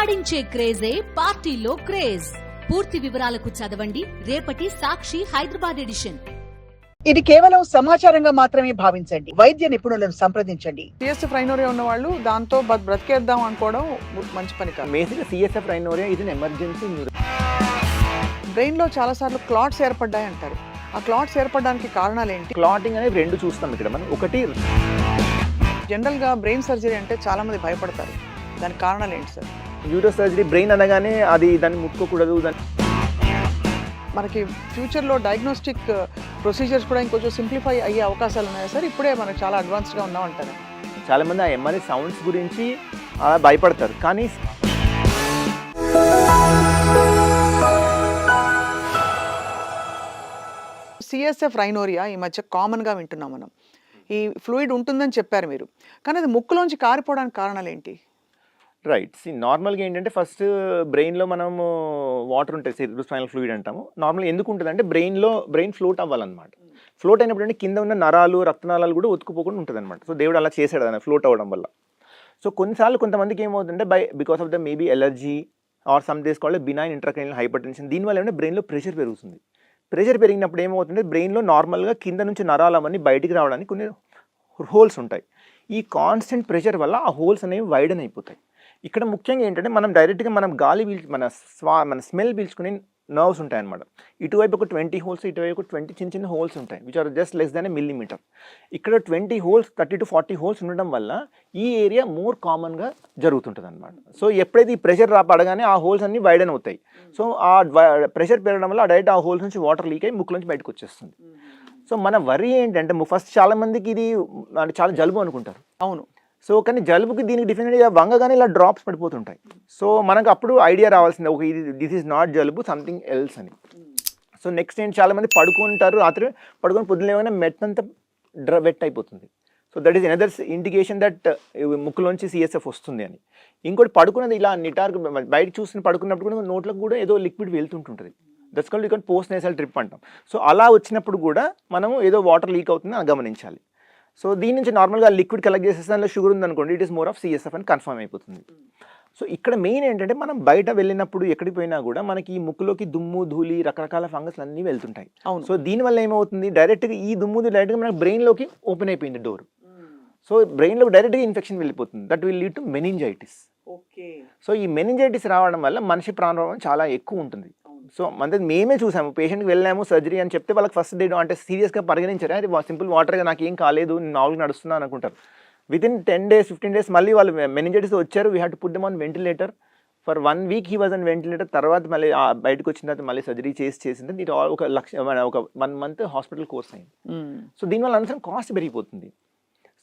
పాడించే క్రేజే పార్టీలో క్రేజ్. పూర్తి వివరాలకు చదవండి రేపటి సాక్షి హైదరాబాద్ ఎడిషన్. ఇది కేవలం సమాచారంగా మాత్రమే భావించండి. వైద్య నిపుణులను సంప్రదించండి. సిఎస్ఎఫ్ రైనోరియా ఉన్న వాళ్ళు దాంతో బ్రతికేద్దాం అనుకోవడం మంచి పని కాదు. బేసిక్గా సిఎస్ఎఫ్ రైనోరియా ఇది ఎమర్జెన్సీ. బ్రెయిన్లో చాలాసార్లు క్లాట్స్ ఏర్పడ్డాయి అంటారు. ఆ క్లాట్స్ ఏర్పడడానికి కారణాలు ఏంటి? క్లాటింగ్ అనేది రెండు చూస్తాం ఇక్కడ మనం. ఒకటి జనరల్గా బ్రెయిన్ సర్జరీ అంటే చాలామంది భయపడతారు. దానికి కారణాలు ఏంటి సార్? న్యూరో సర్జరీ బ్రెయిన్ అనగానే అది దాన్ని ముట్టుకోకూడదు. మనకి ఫ్యూచర్లో డయాగ్నోస్టిక్ ప్రొసీజర్స్ కూడా ఇంకొంచెం సింప్లిఫై అయ్యే అవకాశాలు ఉన్నాయా సార్? ఇప్పుడే మనకు చాలా అడ్వాన్స్డ్గా ఉన్నాం అంటారు. చాలామంది ఆ ఎంఆర్ఐ సౌండ్స్ గురించి అలా భయపడతారు. కానీ సిఎస్ఎఫ్ రైనోరియా ఈ మధ్య కామన్గా వింటున్నాం మనం. ఈ ఫ్లూయిడ్ ఉంటుందని చెప్పారు మీరు, కానీ అది ముక్కులోంచి కారిపోవడానికి కారణాలు ఏంటి? రైట్, నార్మల్గా ఏంటంటే ఫస్ట్ బ్రెయిన్లో మనము వాటర్ ఉంటుంది, సెరిబ్రోస్పైనల్ ఫ్లూయిడ్ అంటాము. నార్మల్గా ఎందుకు ఉంటుంది అంటే బ్రెయిన్ ఫ్లోట్ అవ్వాలన్నమాట. ఫ్లోట్ అయినప్పుడు అంటే కింద ఉన్న నరాలు రక్తనాళాలు కూడా ఒత్తుకుపోకుండా ఉంటుంది అనమాట. సో దేవుడు అలా చేశాడు అన్న ఫ్లోట్ అవ్వడం వల్ల. సో కొన్నిసార్లు కొంతమందికి ఏమవుతుందంటే because of the maybe allergy or some days called benign intracranial hyper tension, దీనివల్ల ఏమంటే బ్రెయిన్లో ప్రెషర్ పెరుగుతుంది. ప్రెషర్ పెరిగినప్పుడు ఏమవుతుంటే బ్రెయిన్లో నార్మల్గా కింద నుంచి నరాలు అవన్నీ బయటికి రావడానికి కొన్ని హోల్స్ ఉంటాయి. ఈ కాన్స్టెంట్ ప్రెషర్ వల్ల ఆ హోల్స్ అనేవి వైడన్ అయిపోతాయి. ఇక్కడ ముఖ్యంగా ఏంటంటే మనం డైరెక్ట్గా మనం గాలి మన స్మెల్ పీల్చుకునే నర్వ్స్ ఉంటాయి అన్నమాట. ఇటువైపు ఒక 20 హోల్స్, ఇటువైపు 20 చిన్న చిన్న హోల్స్ ఉంటాయి, which are just less than millimetre. ఇక్కడ 20 హోల్స్ 30 to 40 హోల్స్ ఉండడం వల్ల ఈ ఏరియా మోర్ కామన్గా జరుగుతుంటుంది అనమాట. సో ఎప్పుడైతే ఈ ప్రెషర్ పడగానే ఆ హోల్స్ అన్ని వైడన్ అవుతాయి. సో ఆ ప్రెషర్ పెరగడం వల్ల డైరెక్ట్ ఆ హోల్స్ నుంచి వాటర్ లీక్ అయ్యి ముక్కు నుంచి బయటకు వచ్చేస్తుంది. సో మన వరి ఏంటంటే ఫస్ట్ చాలా మందికి ఇది చాలా జలుబు అనుకుంటారు. అవును. సో కానీ జలుబుకి దీనికి డిఫరెంట్గా వంగగానే ఇలా డ్రాప్స్ పడిపోతుంటాయి. సో మనకు అప్పుడు ఐడియా రావాల్సిందే, ఒక దిస్ ఈజ్ నాట్ జలుబు, సంథింగ్ ఎల్స్ అని. సో నెక్స్ట్ ఏంటి, చాలామంది పడుకుంటారు, రాత్రి పడుకొని పొద్దున ఏమైనా మెట్టంతా వెట్ అయిపోతుంది. So that is another indication that ముక్కులోంచి సిఎస్ఎఫ్ వస్తుంది అని. ఇంకోటి పడుకున్నది ఇలా నిటార్గా బయట చూస్తున్న పడుకున్నప్పుడు కూడా నోట్లకు కూడా ఏదో లిక్విడ్ వెళ్తుంటుంది. That's called you can post nasal drip అంటాం. సో అలా వచ్చినప్పుడు కూడా మనం ఏదో వాటర్ లీక్ అవుతుంది అని గమనించాలి. సో దీని నుంచి నార్మల్గా లిక్విడ్ కలెక్ట్ చేసేస్తే దానిలో షుగర్ ఉందనుకోండి, it is more of CSF అని కన్ఫర్మ్ అయిపోతుంది. సో ఇక్కడ మెయిన్ ఏంటంటే మనం బయట వెళ్ళినప్పుడు ఎక్కడికి పోయినా కూడా మనకి ఈ ముక్కులోకి దుమ్ము ధూళి రకరకాల ఫంగస్లు అన్నీ వెళ్తుంటాయి. సో దీనివల్ల ఏమవుతుంది, డైరెక్ట్గా ఈ దుమ్ము డైరెక్ట్గా మన బ్రెయిన్లోకి ఓపెన్ అయిపోయింది డోర్. సో బ్రెయిన్లోకి డైరెక్ట్గా ఇన్ఫెక్షన్ వెళ్ళిపోతుంది. That will lead to meningitis. So ఈ మెనింజైటిస్ రావడం వల్ల మనిషి ప్రాణం చాలా ఎక్కువ ఉంటుంది. సో అంటే మేమే చూసాము, పేషెంట్కి వెళ్ళాము సర్జరీ అని చెప్తే వాళ్ళకి ఫస్ట్ డే అంటే సీరియస్గా పరిగణించారు. అది సింపుల్ వాటర్గా నాకు ఏం కాలేదు, నేను నార్మల్గా నడుస్తున్నాను అనుకుంటారు. వితిన్ 10 days 15 days మళ్ళీ వాళ్ళు మెనింజైటిస్ వచ్చారు. We had to put them on ventilator for 1 week. He was on ventilator. తర్వాత మళ్ళీ బయటకు వచ్చిన తర్వాత మళ్ళీ సర్జరీ చేసింది. ఇది ఒక 1 month హాస్పిటల్ కోర్స్ అయింది. సో దీనివల్ల అనవసరం కాస్ట్ పెరిగిపోతుంది.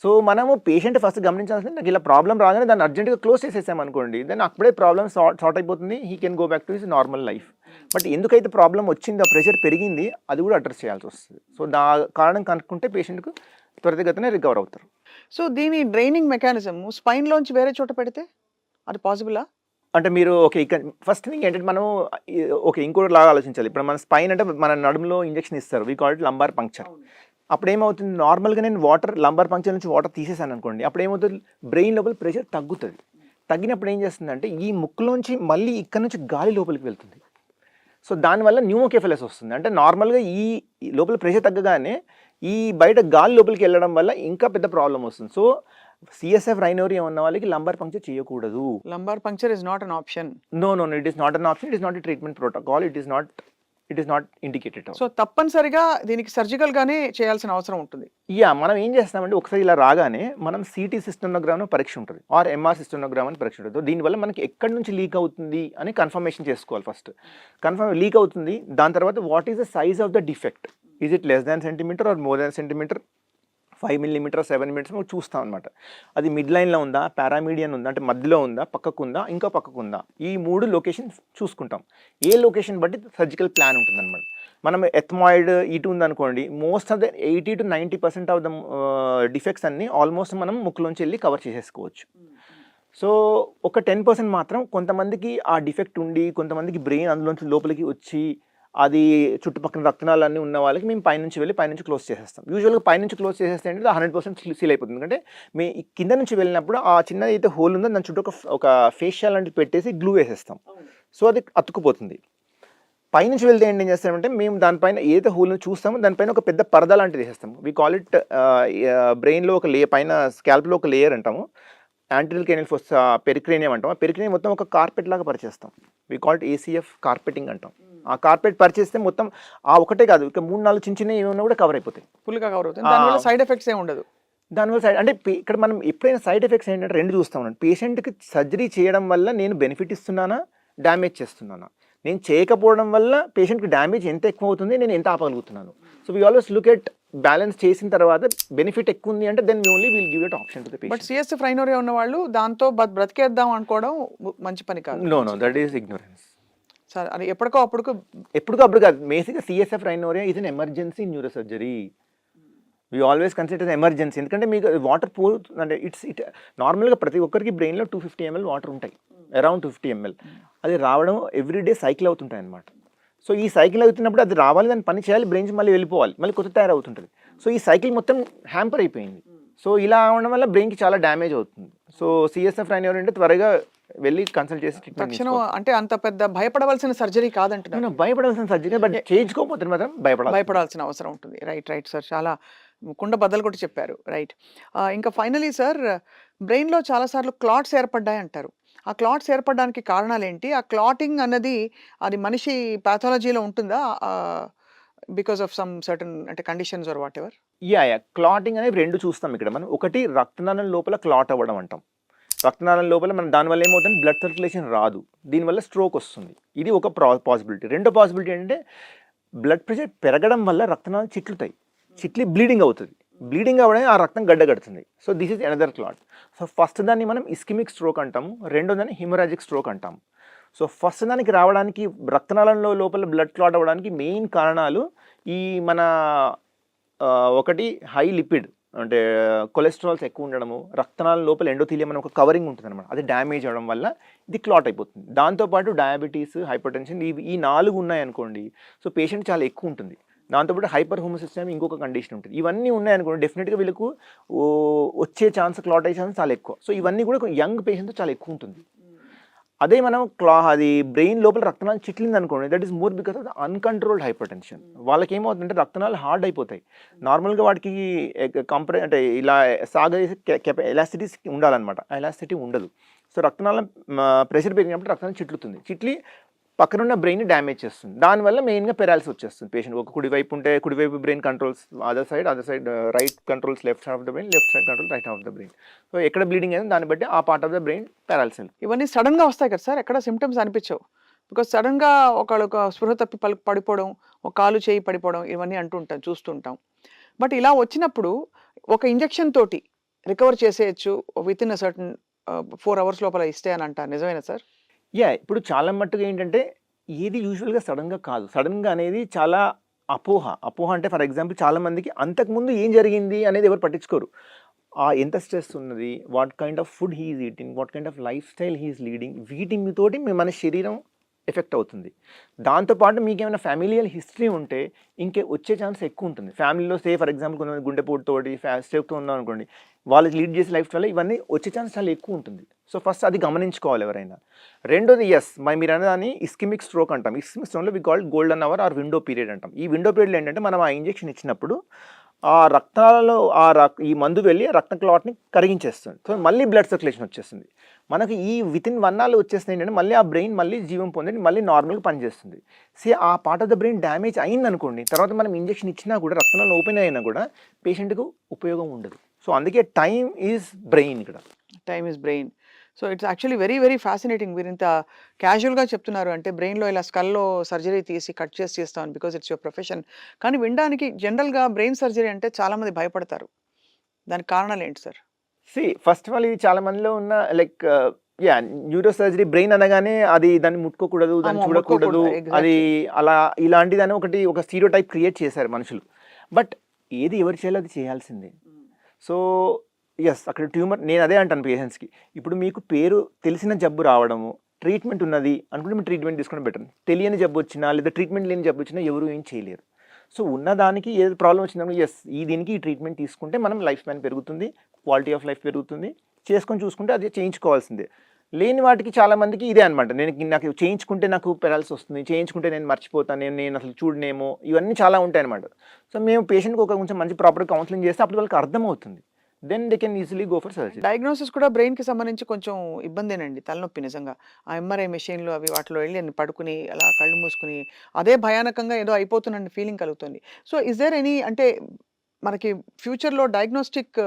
సో మనము పేషెంట్ ఫస్ట్ గమనించాల్సింది, నాకు ఇలా ప్రాబ్లం రాగానే దాన్ని అర్జెంట్గా క్లోజ్ చేసేసాం అనుకోండి, దెన్ అప్పుడే ప్రాబ్లమ్ సార్ట్ అయిపోతుంది. He can go back to his normal life. But ఎందుకైతే ప్రాబ్లం వచ్చిందో, ప్రెషర్ పెరిగింది, అది కూడా అడ్రస్ చేయాల్సి వస్తుంది. సో కారణం కనుక్కుంటే పేషెంట్కు త్వరితగతినే రికవర్ అవుతారు. సో దీని డ్రైనింగ్ మెకానిజం స్పైన్లోంచి వేరే చోట పెడితే అది పాసిబులా? అంటే మీరు ఇక్కడ ఫస్ట్ థింగ్ ఏంటంటే మనం ఇంకోటి లాగా ఆలోచించాలి. ఇప్పుడు మన స్పైన్ అంటే మన నడుములో ఇంజెక్షన్ ఇస్తారు, we call it lumbar puncture. అప్పుడు ఏమవుతుంది, నార్మల్గా నేను లంబార్ పంక్చర్ నుంచి వాటర్ తీసేసాను అనుకోండి, అప్పుడు ఏమవుతుంది, బ్రెయిన్ లోపల ప్రెషర్ తగ్గుతుంది. తగ్గినప్పుడు ఏం చేస్తుందంటే ఈ ముక్కులోంచి మళ్ళీ ఇక్కడ నుంచి గాలి లోపలికి వెళ్తుంది. సో దానివల్ల న్యూమోకెఫలస్ వస్తుంది. అంటే నార్మల్గా ఈ లోపల ప్రెషర్ తగ్గగానే ఈ బయట గాలి లోపలికి వెళ్ళడం వల్ల ఇంకా పెద్ద ప్రాబ్లం వస్తుంది. సో సిఎస్ఎఫ్ రైనోరియా ఉన్న వాళ్ళకి లంబార్ పంక్చర్ చేయకూడదు. Lumbar puncture is not an option. No, it is not an option. It is not a treatment protocol. It is not indicated. So తప్పనిసరిగా దీనికి సర్జికల్ గానే చేయాల్సిన అవసరం ఉంటుంది. మనం ఏం చేస్తామంటే ఒకసారి ఇలా రాగానే మనం సిటీ సిస్టోనోగ్రామ్ పరీక్ష ఉంటుంది, ఆర్ ఎంఆర్ సిస్టోనోగ్రామ్ అని పరీక్ష ఉంటుంది. దీనివల్ల మనకి ఎక్కడి నుంచి లీక్ అవుతుంది అని కన్ఫర్మేషన్ చేసుకోవాలి. ఫస్ట్ లీక్ అవుతుంది, దాని తర్వాత what is the size of the defect, is it less than centimetre or more than centimetre, 5 mm 7 mm మనం చూస్తాం అనమాట. అది మిడ్ లైన్లో ఉందా, పారామీడియన్ ఉందా, అంటే మధ్యలో ఉందా, పక్కకు ఉందా, ఇంకా పక్కకు ఉందా, ఈ 3 లొకేషన్ చూసుకుంటాం. ఏ లొకేషన్ బట్టి సర్జికల్ ప్లాన్ ఉంటుంది అనమాట. మనం ఎథ్మాయిడ్ ఇటు ఉందనుకోండి, most of the 80 to 90% of the defects అన్ని ఆల్మోస్ట్ మనం ముక్కులోంచి వెళ్ళి కవర్ చేసేసుకోవచ్చు. సో ఒక 10% మాత్రం కొంతమందికి ఆ డిఫెక్ట్ ఉండి, కొంతమందికి బ్రెయిన్ అందులోంచి లోపలికి వచ్చి అది చుట్టుపక్కల రక్తనాలన్నీ ఉన్న వాళ్ళకి మేము పైనుంచి వెళ్ళి పైనుంచి క్లోజ్ చేసేస్తాం. యూజువల్గా పైనుంచి క్లోజ్ చేసేస్తే అంటే 100% సీల్ అయిపోతుంది. ఎందుకంటే మీ కింద నుంచి వెళ్ళినప్పుడు ఆ చిన్న అయితే హోల్ ఉందో దాని చుట్టూ ఒక ఫేషియల్ లాంటిది పెట్టేసి గ్లూ వేసేస్తాం. సో అది అతుక్కుపోతుంది. పైనుంచి వెళ్తే ఏం చేస్తామంటే మేము దానిపైన ఏదైతే హోల్ని చూస్తామో దానిపైన ఒక పెద్ద పరద లాంటిది వేసేస్తాము. వీ కాల్ ఇట్ బ్రెయిన్లో ఒక పైన స్కాల్ప్లో ఒక లేయర్ అంటాము. యాంటీరియల్ క్రేనియల్ ఫోసా పెరిక్రేనియం అంటాం. ఆ పెరిక్రేనియం మొత్తం ఒక కార్పెట్ లాగా పరిచేస్తాం. We call it ACF carpeting అంటాం. ఆ కార్పెట్ పరిచేస్తే మొత్తం ఆ ఒకటే కాదు, ఇక 3-4 చిన్న చిన్న ఏమైనా కూడా కవర్ అయిపోతాయి, ఫుల్గా కవర్ అవుతుంది. దానివల్ల సైడ్ ఎఫెక్ట్స్ ఏమి ఉండదు. దానివల్ల సైడ్ అంటే ఇక్కడ మనం ఎప్పుడైనా సైడ్ ఎఫెక్ట్స్ ఏంటంటే 2 చూస్తాం. పేషెంట్కి సర్జరీ చేయడం వల్ల నేను బెనిఫిట్ ఇస్తున్నానా, డ్యామేజ్ చేస్తున్నానా, నేను చేయకపోవడం వల్ల పేషెంట్కి డ్యామేజ్ ఎంత ఎక్కువ అవుతుంది, నేను ఎంత ఆపగలుగుతున్నాను. So we always look at balance చేసిన తర్వాత బెనిఫిట్ ఎక్కువ ఉంది అంటే then only will give it option to the patient. But CSF rhinorrhoea ఉన్న వాళ్ళు దాంతో బ్రతికేద్దాం అనుకోవడం మంచి పని కాదు. No that is ignorance. Sir అది ఎప్పటికో అప్పుడు కాదు. బేసిక్గా CSF rhinorrhoea is an emergency neuro surgery. We always consider emergency. ఎందుకంటే మీకు వాటర్ అంటే ఇట్ నార్మల్గా ప్రతి ఒక్కరికి బ్రెయిన్లో 250 ml వాటర్ ఉంటాయి, అరౌండ్ 250 ml. అది రావడం ఎవ్రీడే సైకిల్ అవుతుంటాయి అన్నమాట. సో ఈ సైకిల్ అవుతున్నప్పుడు అది రావాలి, దాన్ని పని చేయాలి, బ్రెయిన్స్ మళ్ళీ వెళ్ళిపోవాలి, మళ్ళీ కొత్త తయారవుతుంటుంది. సో ఈ సైకిల్ మొత్తం హ్యాంపర్ అయిపోయింది. సో ఇలా అవడం వల్ల బ్రెయిన్కి చాలా డ్యామేజ్ అవుతుంది. సో CSF రైనోరియా అంటే త్వరగా వెళ్ళి కన్సల్ట్ చేసి ట్రీట్మెంట్ అంటే అంత పెద్ద భయపడవలసిన సర్జరీ కాదంటున్నాను. భయపడాల్సిన సర్జరీ, బట్ చేయించుకోకపోతే మాత్రం భయపడాల్సిన అవసరం ఉంటుంది. రైట్ సార్, చాలా కుండ బద్దలు కొట్టి చెప్పారు. రైట్. ఇంకా ఫైనలీ సార్, బ్రెయిన్లో చాలాసార్లు క్లాట్స్ ఏర్పడ్డాయి అంటారు. ఆ క్లాట్స్ ఏర్పడడానికి కారణాలు ఏంటి? ఆ క్లాటింగ్ అన్నది అది మనిషి పాథాలజీలో ఉంటుందా బికాస్ ఆఫ్ సమ్ సర్టన్ అంటే conditions or whatever? Yeah clotting అనేది 2 చూస్తాం ఇక్కడ మనం. ఒకటి రక్తనాళం లోపల క్లాట్ అవ్వడం అంటాం. రక్తనాళం లోపల మనం దానివల్ల ఏమవుతుంది, బ్లడ్ సర్క్యులేషన్ రాదు, దీనివల్ల స్ట్రోక్ వస్తుంది. ఇది ఒక పాసిబిలిటీ. రెండో పాసిబిలిటీ ఏంటంటే బ్లడ్ ప్రెషర్ పెరగడం వల్ల రక్తనాళాలు చిట్లి బ్లీడింగ్ అవుతుంది. బ్లీడింగ్ అవ్వడం ఆ రక్తం గడ్డగడుతుంది. So this is another clot. So first దాన్ని మనం ఇస్కిమిక్ స్ట్రోక్ అంటాము, రెండో దాన్ని హిమరాజిక్ స్ట్రోక్ అంటాము. సో ఫస్ట్ దానికి రావడానికి రక్తనాళంలో లోపల బ్లడ్ క్లాట్ అవ్వడానికి మెయిన్ కారణాలు ఈ మన ఒకటి హై లిపిడ్ అంటే కొలెస్ట్రాల్స్ ఎక్కువ ఉండడము, రక్తనాళం లోపల ఎండోథీలియం అనే ఒక కవరింగ్ ఉంటుంది అనమాట, అది డ్యామేజ్ అవ్వడం వల్ల ఇది క్లాట్ అయిపోతుంది. దాంతోపాటు డయాబెటీస్, హైపర్ టెన్షన్, ఈ 4 ఉన్నాయనుకోండి, సో పేషెంట్ చాలా ఎక్కువ ఉంటుంది. దాంతోపాటు హైపర్ హోమోసిస్టమీ ఇంకొక కండిషన్ ఉంటుంది. ఇవన్నీ ఉన్నాయనుకోండి, డెఫినెట్గా వీళ్ళకు వచ్చే ఛాన్స్, క్లాట్ అయ్యే ఛాన్స్ చాలా ఎక్కువ. సో ఇవన్నీ కూడా యంగ్ పేషెంట్స్ చాలా ఎక్కువ ఉంటుంది. అదే మనం అది బ్రెయిన్ లోపల రక్తనాళం చిట్లింది అనుకోండి, that is more because of the uncontrolled hyper tension. వాళ్ళకి ఏమవుతుందంటే రక్తనాళాలు హార్డ్ అయిపోతాయి. నార్మల్గా వాటికి అంటే ఇలా సాగేసి ఎలాసిటీ ఉండాలన్నమాట, ఆ ఎలాసిటీ ఉండదు. సో రక్తనాళం ప్రెషర్ పెరిగినప్పుడు రక్తనాళం చిట్లి పక్కనున్న బ్రెయిన్ డ్యామేజ్ చేస్తుంది. దానివల్ల మెయిన్గా పెరాలిసిస్ వచ్చేస్తుంది పేషెంట్. ఒక కుడివైపు ఉంటే కుడివైపు brain controls other side right controls left side of the brain, left side control right of the brain. So ఎక్కడ బ్లీడింగ్ అయింది దాన్ని బట్టి ఆ part of the brain paralysis. ఇవన్నీ సడన్గా వస్తాయి కదా సార్, ఎక్కడ సిమ్టమ్స్ అనిపించవు. బికాస్ సడన్గా ఒక స్పృహ తప్పి పడిపోవడం, ఒక కాలు చేయి పడిపోవడం, ఇవన్నీ చూస్తుంటాం. బట్ ఇలా వచ్చినప్పుడు ఒక ఇంజెక్షన్ తోటి రికవర్ చేసేయచ్చు with in a certain 4 hours లోపల ఇస్తే అని అంటారు, నిజమేనా సార్? ఇప్పుడు చాలా మట్టుగా ఏంటంటే ఏది యూజువల్గా సడన్గా కాదు. సడన్గా అనేది చాలా అపోహ అంటే ఫర్ ఎగ్జాంపుల్ చాలా మందికి అంతకుముందు ఏం జరిగింది అనేది ఎవరు పట్టించుకోరు. ఎంత స్ట్రెస్ ఉన్నది, what kind of food he is eating, what kind of life style he is leading, వీటితోటి మన శరీరం ఎఫెక్ట్ అవుతుంది. దాంతోపాటు మీకు ఏమైనా ఫ్యామిలియల్ హిస్టరీ ఉంటే ఇంకే వచ్చే ఛాన్స్ ఎక్కువ ఉంటుంది. ఫ్యామిలీలో ఫర్ ఎగ్జాంపుల్ కొంతమంది గుండెపోటుతోటి స్ట్రోక్తో ఉన్నాం అనుకోండి, వాళ్ళు లీడ్ చేసే లైఫ్ స్టైల్ ఇవన్నీ వచ్చే ఛాన్స్ చాలా ఎక్కువ ఉంటుంది. సో ఫస్ట్ అది గమనించుకోవాలి ఎవరైనా. రెండోది మీరు అనేదాన్ని ఇస్కిమిక్ స్ట్రోక్ అంటాం. ఇస్కిమిక్ స్ట్రోక్లో we called golden hour or window period అంటాం. ఈ విండో పీరియడ్లో ఏంటంటే మనం ఆ ఇంజెక్షన్ ఇచ్చినప్పుడు ఆ రక్తాలలో ఈ మందు వెళ్ళి రక్త క్లాట్ని కరిగించేస్తుంది. సో మళ్ళీ బ్లడ్ సర్క్యులేషన్ వచ్చేస్తుంది. మనకి ఈ వితిన్ 1 hour వచ్చేస్తుంది ఏంటంటే మళ్ళీ ఆ బ్రెయిన్ మళ్ళీ జీవం పొంది మళ్ళీ నార్మల్గా పనిచేస్తుంది. ఆ part of the brain damage అయింది అనుకోండి, తర్వాత మనం ఇంజెక్షన్ ఇచ్చినా కూడా రక్తనాళం ఓపెన్ అయినా కూడా పేషెంట్కు ఉపయోగం ఉండదు. సో అందుకే టైమ్ ఈజ్ బ్రెయిన్. ఇక్కడ time is brain. So it's actually very very fascinating. మీరు ఇంత క్యాజువల్గా చెప్తున్నారు అంటే బ్రెయిన్లో ఇలా స్కల్లో సర్జరీ తీసి కట్ చేస్తామని, బికాజ్ ఇట్స్ యువర్ ప్రొఫెషన్. కానీ వినడానికి జనరల్గా బ్రెయిన్ సర్జరీ అంటే చాలామంది భయపడతారు. దానికి కారణాలు ఏంటి సార్? ఫస్ట్ ఆఫ్ ఆల్ ఇది చాలా మందిలో ఉన్న న్యూరో సర్జరీ, బ్రెయిన్ అనగానే అది దాన్ని ముట్టుకోకూడదు, దాన్ని చూడకూడదు, అది అలా ఇలాంటిదని ఒక స్టీరియోటైప్ క్రియేట్ చేశారు మనుషులు. బట్ ఏది ఎవరు చేయాలో అది చేయాల్సిందే. సో అక్కడ ట్యూమర్, నేను అదే అంటాను పేషెంట్స్కి, ఇప్పుడు మీకు పేరు తెలిసిన జబ్బు రావడము, ట్రీట్మెంట్ ఉన్నది అనుకుంటే మీరు ట్రీట్మెంట్ తీసుకోవడం బెటర్. తెలియని జబ్బు వచ్చినా లేదా ట్రీట్మెంట్ లేని జబ్బు వచ్చినా ఎవరు ఏం చేయలేరు. సో ఉన్నదానికి ఏది ప్రాబ్లం వచ్చిందో దీనికి ఈ ట్రీట్మెంట్ తీసుకుంటే మనం లైఫ్ స్పాన్ పెరుగుతుంది, క్వాలిటీ ఆఫ్ లైఫ్ పెరుగుతుంది, చేసుకొని చూసుకుంటే అది చేయించుకోవాల్సిందే. లేని వాటికి చాలామందికి ఇదే అనమాట, నాకు చేయించుకుంటే నాకు పెరాల్సిస్ వస్తుంది, చేయించుకుంటే నేను మర్చిపోతాను, నేను అసలు చూడనేమో, ఇవన్నీ చాలా ఉంటాయి అనమాట. సో మేము పేషెంట్కి కొంచెం మంచి ప్రాపర్ కౌన్సిలింగ్ చేస్తే అప్పుడు వాళ్ళకి అర్థమవుతుంది. Then they can easily go for surgery. Diagnosis కూడా బ్రెయిన్కి సంబంధించి కొంచెం ఇబ్బందేనండి, తలనొప్పి నిజంగా. ఆ ఎంఆర్ఐ మెషిన్లు అవి వాటిలో వెళ్ళి నేను పడుకుని అలా కళ్ళు మూసుకుని అదే భయానకంగా ఏదో అయిపోతున్న ఫీలింగ్ కలుగుతుంది. సో ఇస్ దేర్ ఎనీ, అంటే మనకి ఫ్యూచర్లో డయాగ్నోస్టిక్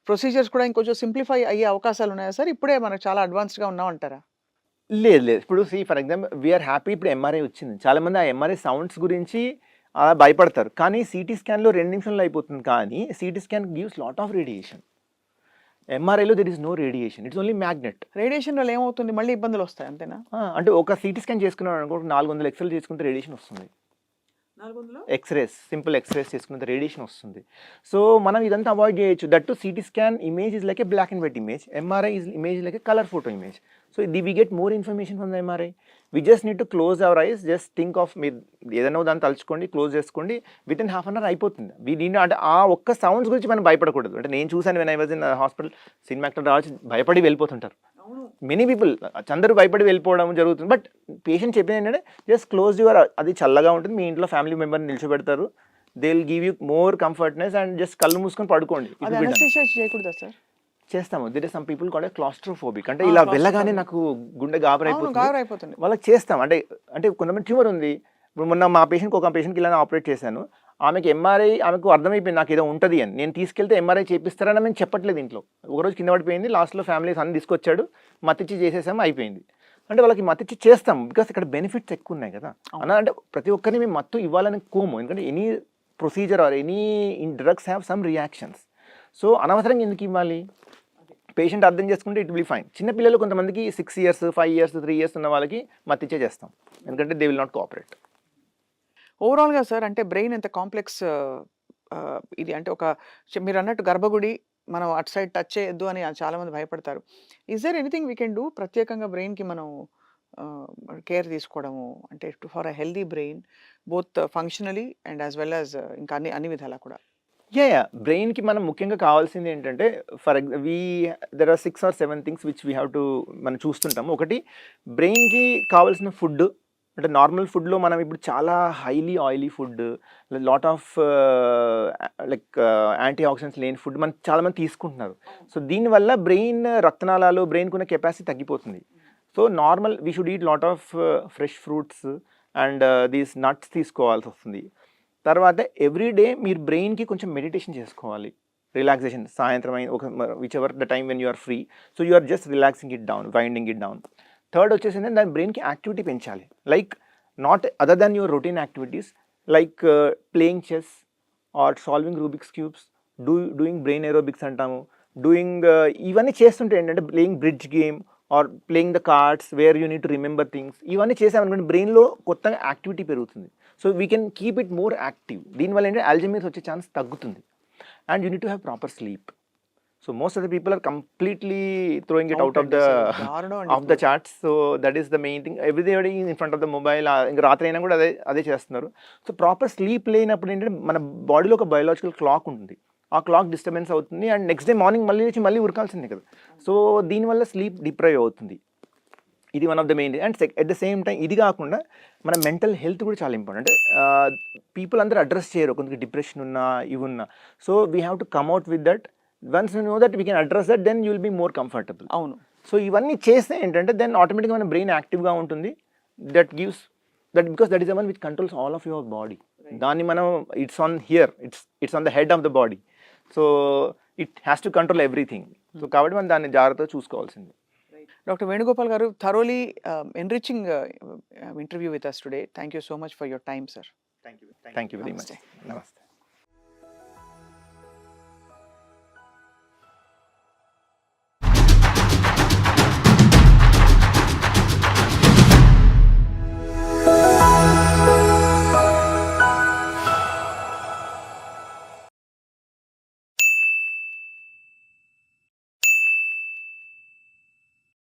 ప్రొసీజర్స్ కూడా ఇంకొంచెం సింప్లిఫై అయ్యే అవకాశాలు ఉన్నాయా సార్? ఇప్పుడే మనకు చాలా అడ్వాన్స్డ్గా ఉన్నామంటారా? లేదు. ఇప్పుడు ఫర్ ఎగ్జాంపుల్ వీఆర్ హ్యాపీ ఇప్పుడు ఎంఆర్ఐ వచ్చింది. చాలామంది ఆ ఎంఆర్ఐ సౌండ్స్ గురించి అలా భయపడతారు. కానీ సిటీ స్కాన్లో 2 నిమిషాల్లో అయిపోతుంది. కానీ CT scan gives lot of radiation. ఎంఆర్ఐలో there is no radiation, it's only magnet. Radiation వల్ల ఏమవుతుంది, మళ్ళీ ఇబ్బందులు వస్తాయి అంతేనా? అంటే ఒక సిటీ స్కాన్ చేసుకున్నాం అనుకో, 400 ఎక్స్రేలు చేసుకుంటే రేడియేషన్ వస్తుంది. ఎక్స్రేస్, సింపుల్ ఎక్స్రేస్ చేసుకున్నంత రేడియేషన్ వస్తుంది. సో మనం ఇదంతా అవాయిడ్ చేయొచ్చు. That to CT scan image is like a black and white image, MRI is image like a colour photo image. So we get more information from the MRI. We just need to close our eyes, just think of, మీరు ఏదైనా దాన్ని తలుచుకోండి, close చేసుకోండి, within half an hour అయిపోతుంది. అంటే ఆ ఒక్క sounds గురించి మనం భయపడకూడదు. అంటే నేను చూసాను when I was in hospital, cinema actor రావచ్చు భయపడి వెళ్ళిపోతుంటారు. మెనీ పీపుల్ అందరూ భయపడి వెళ్ళిపోవడం జరుగుతుంది. బట్ పేషెంట్ చెప్పింది ఏంటంటే జస్ట్ క్లోజ్ యువర్, అది చల్లగా ఉంటుంది, మీ ఇంట్లో ఫ్యామిలీ మెంబర్ని నిల్చోబెడతారు, they will give you more comfortness and just కళ్ళు మూసుకొని పడుకోండి. చేయకూడదా సార్? చేస్తాము. There is some people called claustrophobic, అంటే ఇలా వెళ్ళగానే నాకు గుండె గాబరైపోతుంది, వాళ్ళకి చేస్తాం. అంటే కొంతమంది ట్యూమర్ ఉంది. ఇప్పుడు మొన్న మా పేషెంట్కి ఒక పేషెంట్కి ఇలా ఆపరేట్ చేశాను. ఆమెకి ఎంఆర్ఐ, ఆమెకు అర్థమైపోయింది నాకు ఏదో ఉంటుంది అని. నేను తీసుకెళ్తే ఎంఆర్ఐ చేపిస్తారని మేము చెప్పట్లేదు ఇంట్లో. ఒకరోజు కింద పడిపోయింది, లాస్ట్లో ఫ్యామిలీస్ అన్ని తీసుకొచ్చాడు, మత్తిచ్చి చేసేసాము, అయిపోయింది. అంటే వాళ్ళకి మత్తిచ్చి చేస్తాం బికాస్ ఇక్కడ బెనిఫిట్స్ ఎక్కువ ఉన్నాయి కదా అన్న. అంటే ప్రతి ఒక్కరిని మేము మత్తు ఇవ్వాలని కోము, ఎందుకంటే any procedure or any drugs have some reactions. So అనవసరంగా ఎందుకు ఇవ్వాలి? పేషెంట్ అర్థం చేసుకుంటే ఇట్ విల్ బి ఫైన్. చిన్నపిల్లలు కొంతమందికి 6 years, 5 years, 3 years ఉన్న వాళ్ళకి మత్తిచ్చే చేస్తాం, ఎందుకంటే దే విల్ నాట్ కోఆపరేట్. ఓవరాల్గా సార్, అంటే బ్రెయిన్ ఎంత కాంప్లెక్స్ ఇది, అంటే మీరు అన్నట్టు గర్భగుడి, మనం అటు సైడ్ టచ్ చేయొద్దు అని చాలామంది భయపడతారు. Is there anything we can do ప్రత్యేకంగా బ్రెయిన్కి మనం కేర్ తీసుకోవడము, అంటే for a healthy brain both functionally and as well as ఇంకా అన్ని విధాలా కూడా? బ్రెయిన్కి మనం ముఖ్యంగా కావాల్సింది ఏంటంటే, there are 6 or 7 things which we have to మనం చూస్తుంటాము. ఒకటి, బ్రెయిన్కి కావాల్సిన ఫుడ్. అంటే నార్మల్ ఫుడ్లో మనం ఇప్పుడు చాలా highly oily food, lot of like antioxidants లేని ఫుడ్ మనం చాలామంది తీసుకుంటున్నారు. సో దీనివల్ల బ్రెయిన్ రక్తనాళాలు, బ్రెయిన్కి ఉన్న కెపాసిటీ తగ్గిపోతుంది. So normal we should eat lot of fresh fruits and these nuts తీసుకోవాల్సి వస్తుంది. తర్వాత ఎవ్రీడే మీరు బ్రెయిన్కి కొంచెం మెడిటేషన్ చేసుకోవాలి, రిలాక్సేషన్. సాయంత్రం ఒక whichever the time when you are free, so you are just relaxing it down, winding it down. Third వచ్చేసింది దాని బ్రెయిన్కి యాక్టివిటీ పెంచాలి, like not other than your routine activities like playing chess or solving Rubik's cubes, doing brain aerobics అంటాము, doing ఇవన్నీ చేస్తుంటే ఏంటంటే playing bridge game or playing the cards where you need to remember things. ఇవన్నీ చేసామనుకోండి బ్రెయిన్లో కొత్తగా activity పెరుగుతుంది. So we can keep it more active. దీనివల్ల ఏంటంటే అల్జీమర్స్ వచ్చే ఛాన్స్ తగ్గుతుంది. And you need to have proper sleep. So most of the people are completely throwing it out of the charts. So that is the main thing. Everyday in front of the mobile, ఇంకా రాత్రి అయినా కూడా అదే చేస్తున్నారు. So proper sleep లేనప్పుడు ఏంటంటే మన బాడీలో ఒక బయోలాజికల్ క్లాక్ ఉంటుంది, ఆ క్లాక్ డిస్టర్బెన్స్ అవుతుంది అండ్ నెక్స్ట్ డే మార్నింగ్ మళ్ళీ ఉరకాల్సిందే కదా. సో దీనివల్ల స్లీప్ డిప్రైవ్ అవుతుంది. ఇది one of the main. And at the same time ఇది కాకుండా మన మెంటల్ హెల్త్ కూడా చాలా ఇంపార్టెంట్. పీపుల్ అందరూ అడ్రస్ చేయరు, కొంచెం డిప్రెషన్ ఉన్నా ఇవి ఉన్నా. So we have to come out with that. Once you know that we can address that, then you will be more comfortable. అవును. సో ఇవన్నీ చేస్తే ఏంటంటే దెన్ ఆటోమేటిక్గా మన బ్రెయిన్ యాక్టివ్గా ఉంటుంది. That gives that because that is the one which controls all of your body. దాన్ని మనం it's on here, it's on the head of the body. So it has to control everything. So కాబట్టి మనం దాన్ని జాగ్రత్తగా చూసుకోవాల్సింది. Dr. Venugopal garu, thoroughly enriching interview with us today. Thank you so much for your time, sir. Thank you very much. Namaste.